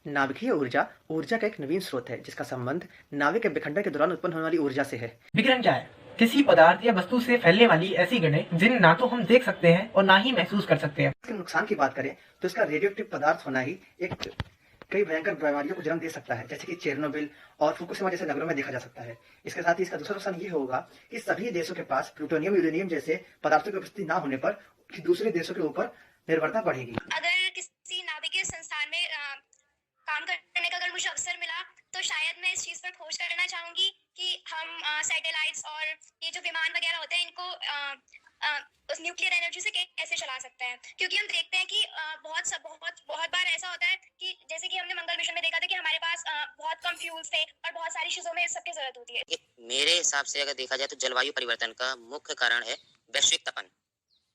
नाभिकीय ऊर्जा ऊर्जा का एक नवीन स्रोत है जिसका संबंध नाभिक के विखंडन के दौरान उत्पन्न होने वाली ऊर्जा से है। विकिरण क्या है? किसी पदार्थ या वस्तु से फैलने वाली ऐसी किरणें जिन्हें ना तो हम देख सकते हैं और ना ही महसूस कर सकते हैं। इसके नुकसान की बात करें तो इसका रेडियोएक्टिव पदार्थ होना ही एक कई भयंकर बीमारियों को जन्म दे सकता है, जैसे कि चेरनोबिल और फुकुशिमा जैसे नगरों में देखा जा सकता है। इसके साथ ही इसका दूसरा नुकसान ये होगा कि सभी देशों के पास प्लूटोनियम यूरेनियम जैसे पदार्थों की उपस्थिति ना होने पर दूसरे देशों के ऊपर निर्भरता बढ़ेगी। अगर किसी नाभिकीय संस्थान में काम करने का अगर मुझे अवसर मिला तो शायद मैं इस चीज़ पर खोज करना चाहूँगी कि हम सैटेलाइट्स और ये जो विमान वगैरह होते हैं इनको उस न्यूक्लियर एनर्जी से कैसे चला सकते हैं, क्योंकि हम देखते हैं कि बहुत बार ऐसा होता है कि जैसे कि हमने मंगल मिशन में देखा था कि हमारे पास बहुत कम फ्यूल्स थे और बहुत सारी चीज़ों में इस सबकी जरूरत होती है। मेरे हिसाब से अगर देखा जाए तो जलवायु परिवर्तन का मुख्य कारण है वैश्विक तपन,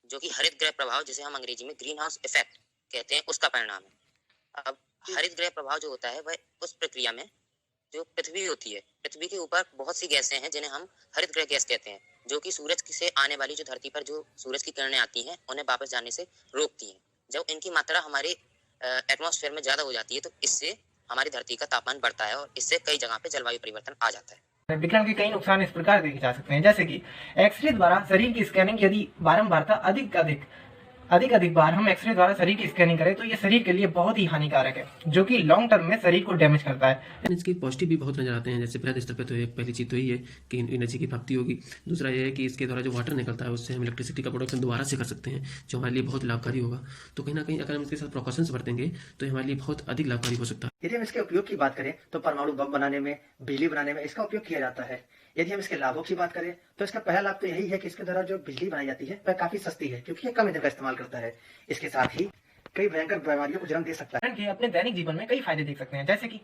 जो कि हरित गृह प्रभाव, जिसे हम अंग्रेजी में ग्रीन हाउस इफेक्ट कहते हैं, उसका परिणाम है। अब हरित गृह प्रभाव जो होता है वह उस प्रक्रिया में जो पृथ्वी होती है, पृथ्वी के ऊपर बहुत सी गैसें हैं जिन्हें हम हरित गृह गैस कहते हैं, जो कि सूरज से आने वाली जो धरती पर जो सूरज की किरणें आती हैं उन्हें वापस जाने से रोकती हैं। जब इनकी मात्रा हमारे एटमॉस्फेयर में ज़्यादा हो जाती है तो इससे हमारी धरती का तापमान बढ़ता है और इससे कई जगह पे जलवायु परिवर्तन आ जाता है। विकिरण के कई नुकसान इस प्रकार देखे जा सकते हैं, जैसे कि एक्सरे द्वारा शरीर की स्कैनिंग यदि बारंबारता अधिक बार हम एक्सरे द्वारा शरीर की स्कैनिंग करें तो ये शरीर के लिए बहुत ही हानिकारक है, जो कि लॉन्ग टर्म में शरीर को डैमेज करता है। इसके पॉजिटिव भी बहुत नजर आते हैं। जैसे बृहद स्तर पे तो पहली चीज़ तो यही है कि एनर्जी की प्राप्ति होगी। दूसरा ये है कि इसके द्वारा जो वाटर निकलता है उससे हम इलेक्ट्रिसिटी का प्रोडक्शन दोबारा से कर सकते हैं, जो हमारे लिए बहुत लाभकारी होगा। तो कहीं ना कहीं अगर हम इसके साथ प्रिकॉशंस बरतेंगे तो हमारे लिए बहुत अधिक लाभकारी हो सकता है। यदि हम इसके उपयोग की बात करें तो परमाणु बम बनाने में, बिजली बनाने में इसका उपयोग किया जाता है। यदि हम इसके लाभों की बात करें तो इसका पहला लाभ तो यही है कि इसके द्वारा जो बिजली बनाई जाती है वह काफी सस्ती है, क्योंकि यह कम ईंधन का इस्तेमाल करता है। इसके साथ ही कई भयंकर बीमारियों को जन्म दे सकता है। के अपने दैनिक जीवन में कई फायदे देख सकते हैं, जैसे कि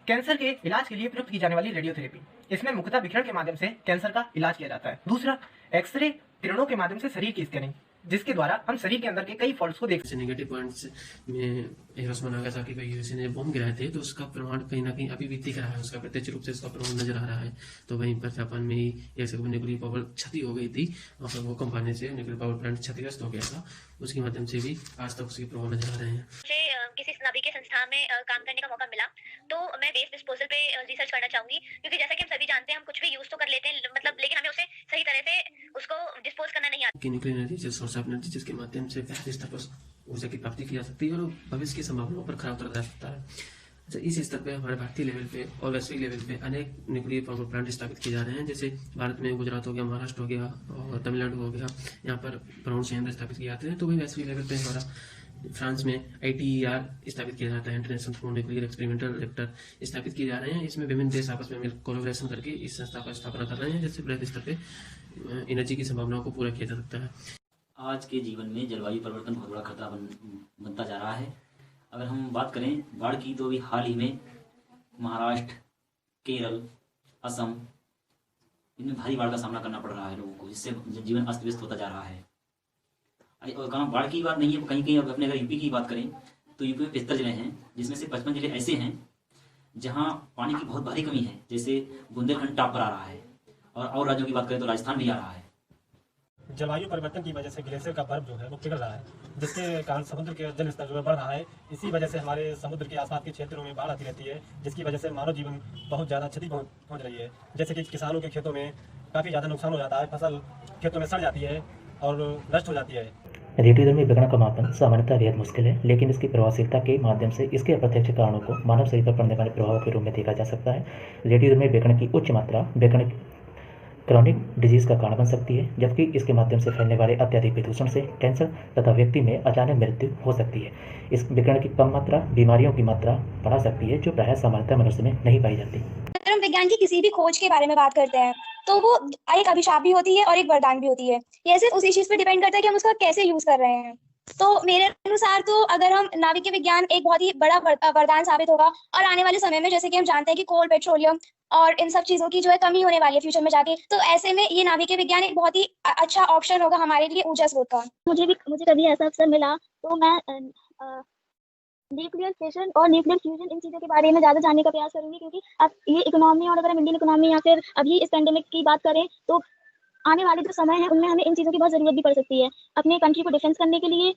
कैंसर के इलाज के लिए प्रयुक्त की जाने वाली रेडियोथेरेपी, इसमें मुख्यतः विकिरण के माध्यम से कैंसर का इलाज किया जाता है। दूसरा, एक्सरे किरणों के माध्यम से शरीर की स्कैनिंग, जिसके द्वारा हम शरीर के अंदर के कई फॉल्ट्स को देख सकते हैं। नेगेटिव पॉइंट्स में हिरोशिमा नागासाकी पे यूएसए ने बम गिराए थे तो उसका प्रमाण कहीं ना कहीं अभी भी दिख रहा है, उसका प्रत्यक्ष रूप से उसका प्रमाण नजर आ रहा है। तो वहीं पर जापान में ही एक न्यूक्लियर पावर क्षति हो गई थी, वहाँ पर भूकंप आने से न्यूक्लियर पावर प्लांट क्षतिग्रस्त हो गया था, उसके माध्यम से भी आज तक उसके प्रभाव नजर आ रहे हैं। किसी नाभिकीय संस्थान में काम करने का मौका मिला तो मैं वेस्ट डिस्पोजल पे रिसर्च करना चाहूंगी, क्योंकि जैसा कि हम सभी जानते हैं हम कुछ भी यूज तो कर लेते हैं मतलब, लेकिन हमें उसे सही तरह से उसको डिस्पोज करना नहीं आता। Nuclear energy source of energy जिसके माध्यम से वैश्विक स्तर पर ऊर्जा की प्राप्ति की जा सकती है और भविष्य की संभावनाओं पर खरा उतरा जा सकता है। अच्छा, इस स्तर पे हमारे भारतीय लेवल पे और वैश्विक लेवल पे अनेक न्यूक्लियर पावर प्लांट स्थापित किए जा रहे हैं। जैसे भारत में गुजरात हो गया, महाराष्ट्र हो गया और तमिलनाडु हो गया, यहाँ पर परमाणु संयंत्र स्थापित किए जाते हैं। तो वही वैश्विक लेवल पे हमारा फ्रांस में ITER स्थापित किया जाता है, इंटरनेशनल न्यूक्लियर एक्सपेरिमेंटल रिएक्टर स्थापित किए जा रहे हैं। इसमें विभिन्न देश आपस में कोलैबोरेशन करके इस संस्था का स्थापना कर रहे हैं, जिससे बृहद स्तर पे एनर्जी की संभावनाओं को पूरा किया जा सकता है। आज के जीवन में जलवायु परिवर्तन बहुत बड़ा खतरा बनता जा रहा है। अगर हम बात करें बाढ़ की तो अभी हाल ही में महाराष्ट्र, केरल, असम, इनमें भारी बाढ़ का सामना करना पड़ रहा है लोगों को, जिससे जीवन अस्त व्यस्त होता जा रहा है। और कहाँ बाढ़ की बात नहीं है, कहीं कहीं अपने अगर यूपी की बात करें तो यूपी में 75 जिले हैं, जिसमें से 55 जिले ऐसे हैं जहाँ पानी की बहुत भारी कमी है, जैसे बुंदेलखंड टॉप पर आ रहा है। और राज्यों की बात करें तो राजस्थान भी आ रहा है। जलवायु परिवर्तन की वजह से ग्लेशियर का बर्फ जो है वो पिघल रहा है, जिसके कारण समुद्र के जल स्तर जो है बढ़ रहा है। इसी वजह से हमारे समुद्र के आसपास के क्षेत्रों में बाढ़ आती रहती है, जिसकी वजह से मानव जीवन बहुत ज़्यादा क्षति पहुँच रही है। जैसे कि किसानों के खेतों में काफ़ी ज़्यादा नुकसान हो जाता है, फसल खेतों में सड़ जाती है और नष्ट हो जाती है। रेडियोधर्मी विकिरण का मापन सामान्यतः बेहद मुश्किल है, लेकिन इसकी प्रभावशीलता के माध्यम से इसके अप्रत्यक्ष कारणों को मानव शरीर पर पड़ने वाले प्रभाव के रूप में देखा जा सकता है। रेडियोधर्मी विकिरण की उच्च मात्रा विकिरण क्रॉनिक डिजीज का कारण बन सकती है, जबकि इसके माध्यम से फैलने वाले अत्यधिक प्रदूषण से कैंसर तथा व्यक्ति में अचानक मृत्यु हो सकती है। इस विकिरण की कम मात्रा बीमारियों की मात्रा बढ़ा सकती है, जो प्रायः सामान्यतः मनुष्य में नहीं पाई जाती। अगर हम विज्ञान की किसी भी खोज के बारे में बात करते हैं तो वो एक अभिशाप भी होती है और एक वरदान भी होती है। ये सिर्फ उसी चीज पे डिपेंड करता है कि हम उसका कैसे यूज कर रहे हैं। तो मेरे अनुसार तो अगर हम नाभिकीय विज्ञान एक बहुत ही बड़ा वरदान साबित होगा, और आने वाले समय में जैसे कि हम जानते हैं कि कोल, पेट्रोलियम और इन सब चीजों की जो है कमी होने वाली है फ्यूचर में जाके, तो ऐसे में ये नाभिकीय विज्ञान एक बहुत ही अच्छा ऑप्शन होगा हमारे लिए ऊर्जा स्रोत का। मुझे कभी ऐसा अवसर मिला तो मैं न्यूक्लियर फिशन और न्यूक्लियर फ्यूजन इन चीज़ों के बारे में ज़्यादा जानने का प्रयास करूंगी, क्योंकि अब ये इकोनॉमी और अगर हम इंडियन इकोनॉमी या फिर अभी इस पेंडेमिक की बात करें तो आने वाले जो समय है उनमें हमें इन चीज़ों की बहुत ज़रूरत भी पड़ सकती है अपने कंट्री को डिफेंस करने के लिए।